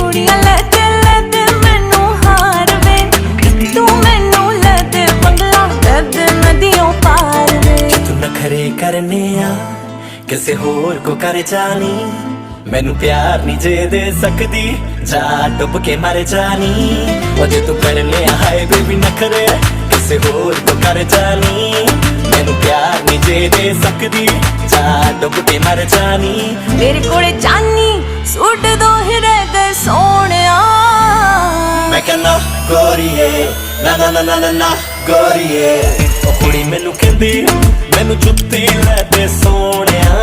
ਚੂੜੀਆਂ ਲੈ ਦੇ ਮੈਨੂੰ ਹਾਰ ਵੇ, ਤੂੰ ਮੈਨੂੰ ਲੈ ਦੇ ਬੰਗਲਾ ਦੇ ਨदियों पार वे। तू नखरे करने आ किसे होर को कर जानी, मैनू प्यार नहीं जे दे सकदी जा डुब के मर जानी। ओ जे तू करने आ हाय बेबी नखरे किसे होर को कर जानी, मैनू प्यार नहीं जे दे सकदी जा डुब के मर जानी। मेरे कोले चानी सूट दो ही रह गए सोहणिया, मैं कहना गोरीए ना ना ना ना ना ना गोरीए। ओ कुड़ी मैनू कहंदी मैनू जुत्ती लै दे सोहणिया,